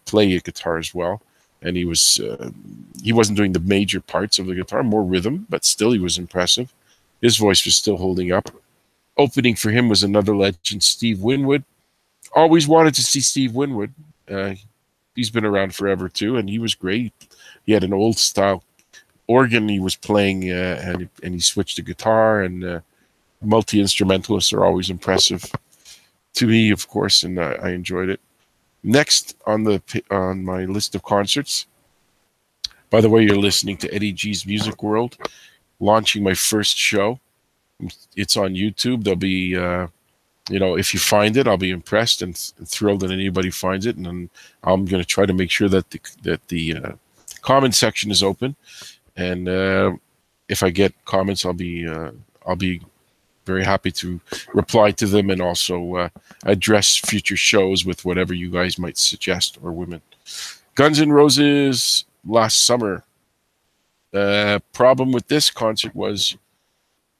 play a guitar as well. And he wasn't doing the major parts of the guitar, more rhythm, but still he was impressive. His voice was still holding up. Opening for him was another legend, Steve Winwood. Always wanted to see Steve Winwood. He's been around forever too, and he was great. He had an old style organ he was playing, and he switched to guitar. And multi-instrumentalists are always impressive to me, of course, and I enjoyed it. Next on my list of concerts. By the way, you're listening to Eddie G's Music World, launching my first show. It's on YouTube. There'll be, if you find it, I'll be impressed and thrilled that anybody finds it. And then I'm going to try to make sure that the comment section is open. And if I get comments, I'll be very happy to reply to them, and also address future shows with whatever you guys might suggest, or women. Guns N' Roses last summer. Problem with this concert was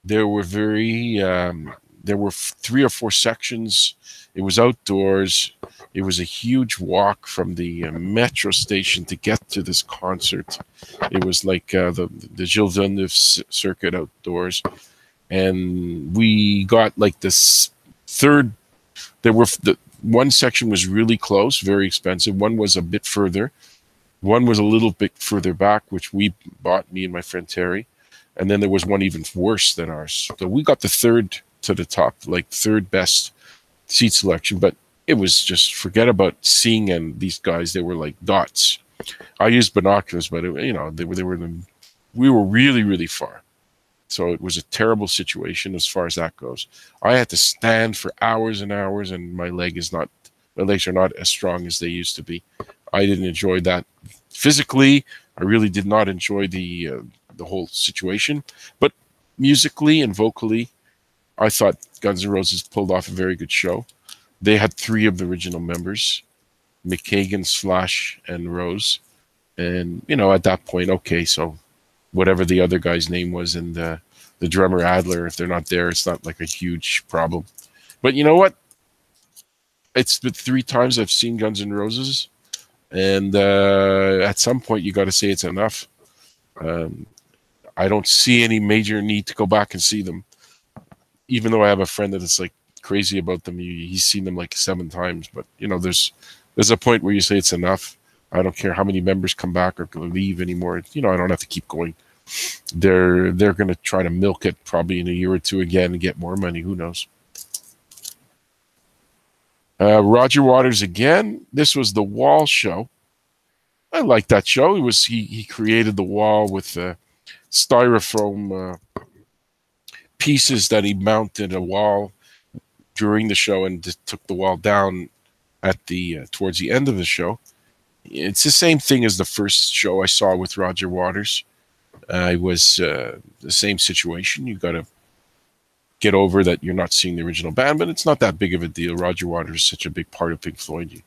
there were 3 or 4 sections. It was outdoors. It was a huge walk from the metro station to get to this concert. It was like the Gilles Villeneuve circuit outdoors. And we got like this third. One section was really close, very expensive. One was a bit further. One was a little bit further back, which we bought, me and my friend Terry. And then there was one even worse than ours. So we got the third to the top, like third best seat selection. But it was just, forget about seeing and these guys. They were like dots. I used binoculars, but we were really, really far. So it was a terrible situation as far as that goes. I had to stand for hours and hours, and my legs are not as strong as they used to be. I didn't enjoy that physically. I really did not enjoy the whole situation. But musically and vocally, I thought Guns N' Roses pulled off a very good show. They had 3 of the original members, Mick Hagen, Slash, and Rose. And, at that point, okay, so whatever the other guy's name was, and the drummer Adler, if they're not there, it's not like a huge problem. But you know what? It's been 3 times I've seen Guns N' Roses, and at some point you got to say it's enough. I don't see any major need to go back and see them. even though I have a friend that is like crazy about them, he's seen them like 7 times. But you know, there's a point where you say it's enough. I don't care how many members come back or leave anymore. You know, I don't have to keep going. They're going to try to milk it probably in a year or two again and get more money. Who knows? Roger Waters again. This was the Wall show. I like that show. He created the wall with styrofoam pieces that he mounted a wall during the show and just took the wall down at the towards the end of the show. It's the same thing as the first show I saw with Roger Waters. It was the same situation. You got to get over that you're not seeing the original band, but it's not that big of a deal. Roger Waters is such a big part of Pink Floyd.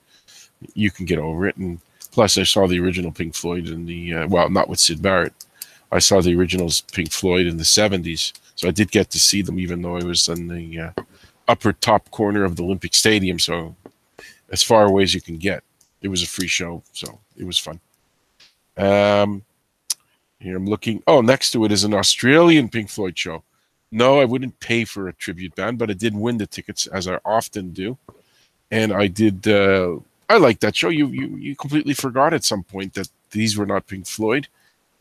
You can get over it. And plus, I saw the original Pink Floyd in the, well, not with Syd Barrett. I saw the originals Pink Floyd in the 70s. So I did get to see them, even though I was in the upper top corner of the Olympic Stadium. So as far away as you can get. It was a free show, so it was fun. Here I'm looking. Oh, next to it is an Australian Pink Floyd show. No, I wouldn't pay for a tribute band, but I did win the tickets, as I often do. And I did. I liked that show. You completely forgot at some point that these were not Pink Floyd.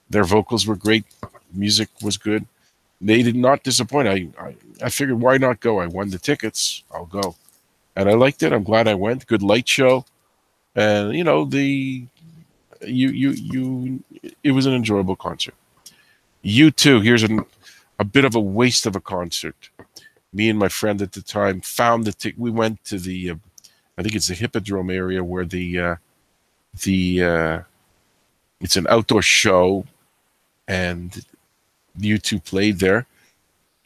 Their vocals were great. Music was good. They did not disappoint. I figured, why not go? I won the tickets. I'll go. And I liked it. I'm glad I went. Good light show. And, you know, it was an enjoyable concert. U2, here's a bit of a waste of a concert. Me and my friend at the time found the ticket. We went to the, I think it's the Hippodrome area where it's an outdoor show, and U2 played there.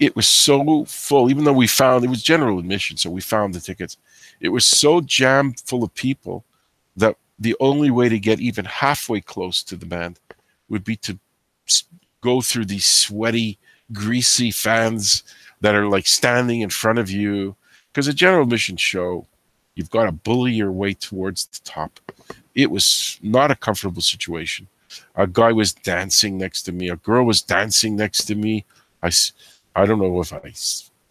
It was so full, even though it was general admission, so we found the tickets. It was so jammed full of people that the only way to get even halfway close to the band would be to go through these sweaty, greasy fans that are like standing in front of you. Because a general admission show, you've got to bully your way towards the top. It was not a comfortable situation. A guy was dancing next to me. A girl was dancing next to me. I don't know if I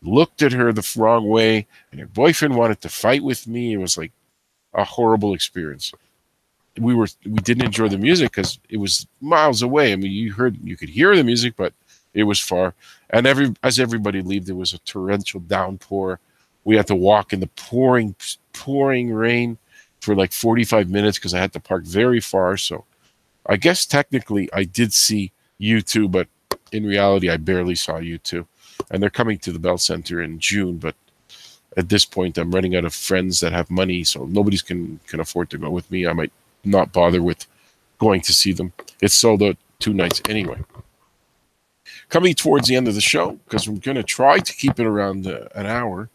looked at her the wrong way, and her boyfriend wanted to fight with me. It was like a horrible experience. We didn't enjoy the music because it was miles away. I mean, you could hear the music, but it was far. And as everybody left, there was a torrential downpour. We had to walk in the pouring rain for like 45 minutes because I had to park very far. So I guess technically I did see U2, but in reality I barely saw U2. And they're coming to the Bell Center in June, but at this point I'm running out of friends that have money, so nobody's can afford to go with me. I might not bother with going to see them. It's sold out 2 nights anyway. Coming towards the end of the show, because we're going to try to keep it around an hour.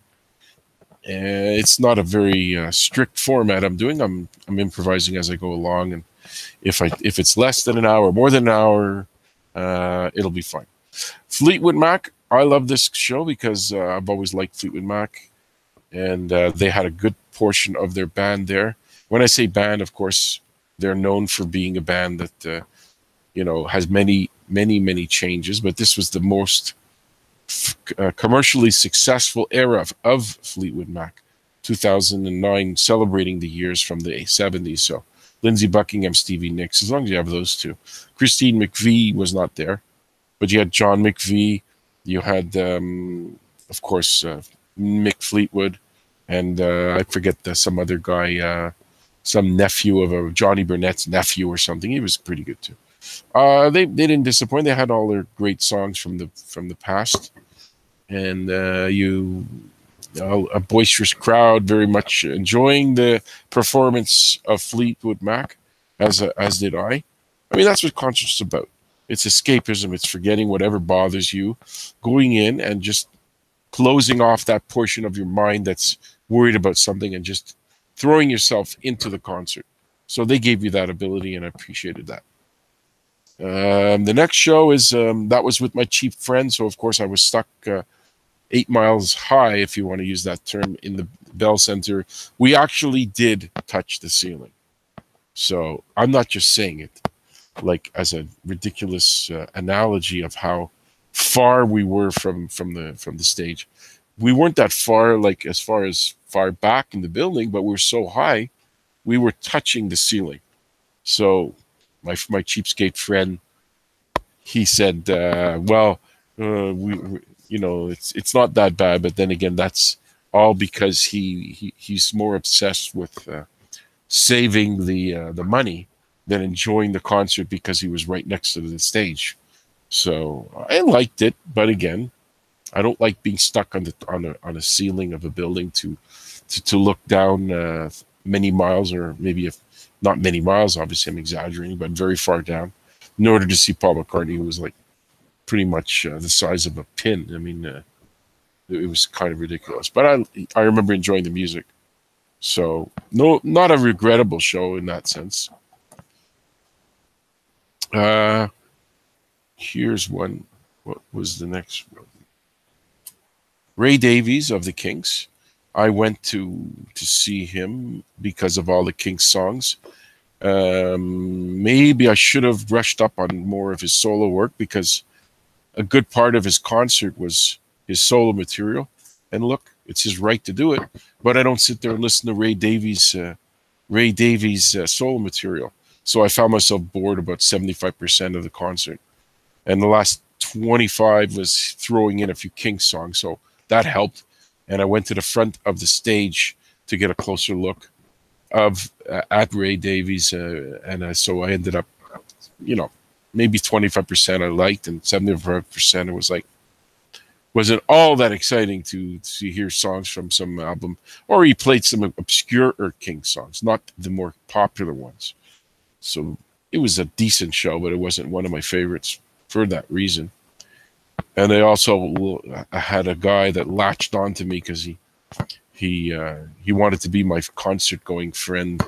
It's not a very strict format I'm doing. I'm improvising as I go along, and if it's less than an hour, more than an hour, it'll be fine. Fleetwood Mac. I love this show because I've always liked Fleetwood Mac, and they had a good portion of their band there. When I say band, of course, they're known for being a band that has many changes, but this was the most commercially successful era of Fleetwood Mac. 2009, celebrating the years from the 70s. So Lindsey Buckingham, Stevie Nicks, as long as you have those two. Christine McVie was not there, but you had John McVie. You had, of course, Mick Fleetwood, and I forget some other guy, some nephew of Johnny Burnett's nephew or something. He was pretty good too. They didn't disappoint. They had all their great songs from the past, and a boisterous crowd, very much enjoying the performance of Fleetwood Mac, as did I. I mean, that's what concerts is about. It's escapism. It's forgetting whatever bothers you, going in and just closing off that portion of your mind that's worried about something and just throwing yourself into the concert. So they gave you that ability, and I appreciated that. The next show is that was with my cheap friend, so of course I was stuck 8 miles high, if you want to use that term, in the Bell Center. We actually did touch the ceiling, so I'm not just saying it like as a ridiculous analogy of how far we were from the stage. We weren't that far, like as far back in the building, but we were so high, we were touching the ceiling. So my cheapskate friend, he said, "Well, we it's not that bad." But then again, that's all because he's more obsessed with saving the money than enjoying the concert because he was right next to the stage. So I liked it, but again, I don't like being stuck on a ceiling of a building to look down many miles, or maybe if not many miles. Obviously, I'm exaggerating, but very far down, in order to see Paul McCartney, who was like pretty much the size of a pin. I mean, it was kind of ridiculous, but I remember enjoying the music. So no, not a regrettable show in that sense. Here's one. What was the next one? Ray Davies of the Kinks. I went to see him because of all the Kinks songs. Maybe I should have brushed up on more of his solo work, because a good part of his concert was his solo material. And look, it's his right to do it, but I don't sit there and listen to Ray Davies' solo material. So I found myself bored about 75% of the concert, and the last 25 was throwing in a few Kinks songs. So that helped, and I went to the front of the stage to get a closer look of at Ray Davies, and so I ended up, maybe 25% I liked, and 75% it was like, wasn't all that exciting to hear songs from some album, or he played some obscure Kinks songs, not the more popular ones. So it was a decent show, but it wasn't one of my favorites for that reason. And I also had a guy that latched on to me because he wanted to be my concert going friend,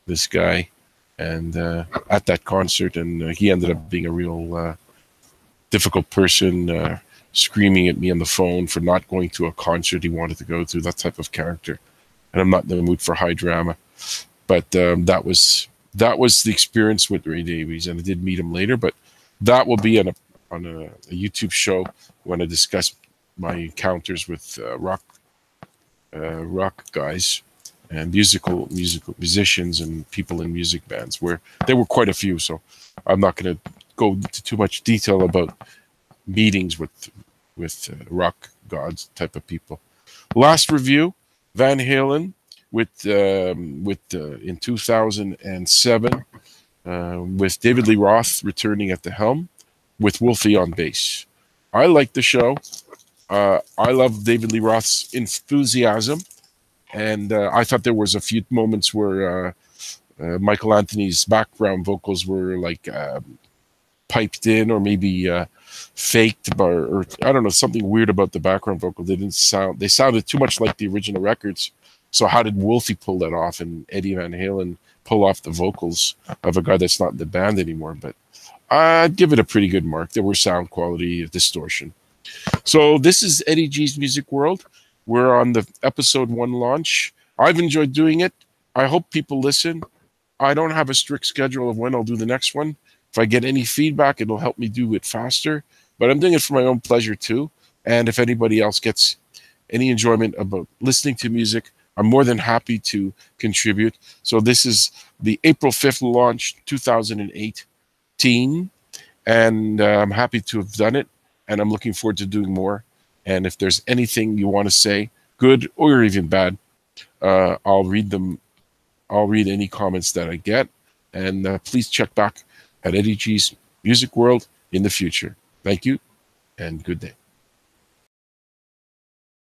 this guy, and at that concert, and he ended up being a real difficult person, screaming at me on the phone for not going to a concert he wanted to go to, that type of character. And I'm not in the mood for high drama. But that was the experience with Ray Davies, and I did meet him later. But that will be on a YouTube show when I discuss my encounters with rock guys and musical musicians and people in music bands, where there were quite a few. So I'm not going to go into too much detail about meetings with rock gods type of people. Last review, Van Halen with in 2007, with David Lee Roth returning at the helm, with Wolfie on bass. I like the show. I love David Lee Roth's enthusiasm, and I thought there was a few moments where Michael Anthony's background vocals were like piped in, or maybe faked, or I don't know, something weird about the background vocal. They sounded too much like the original records. So how did Wolfie pull that off, and Eddie Van Halen pull off the vocals of a guy that's not in the band anymore? But I'd give it a pretty good mark. There were sound quality distortion. So this is Eddie G's Music World. We're on the episode 1 launch. I've enjoyed doing it. I hope people listen. I don't have a strict schedule of when I'll do the next one. If I get any feedback, it'll help me do it faster. But I'm doing it for my own pleasure too. And if anybody else gets any enjoyment about listening to music, I'm more than happy to contribute. So this is the April 5th launch, 2018. And I'm happy to have done it. And I'm looking forward to doing more. And if there's anything you want to say, good or even bad, I'll read them. I'll read any comments that I get. And please check back at Eddie G's Music World in the future. Thank you, and good day.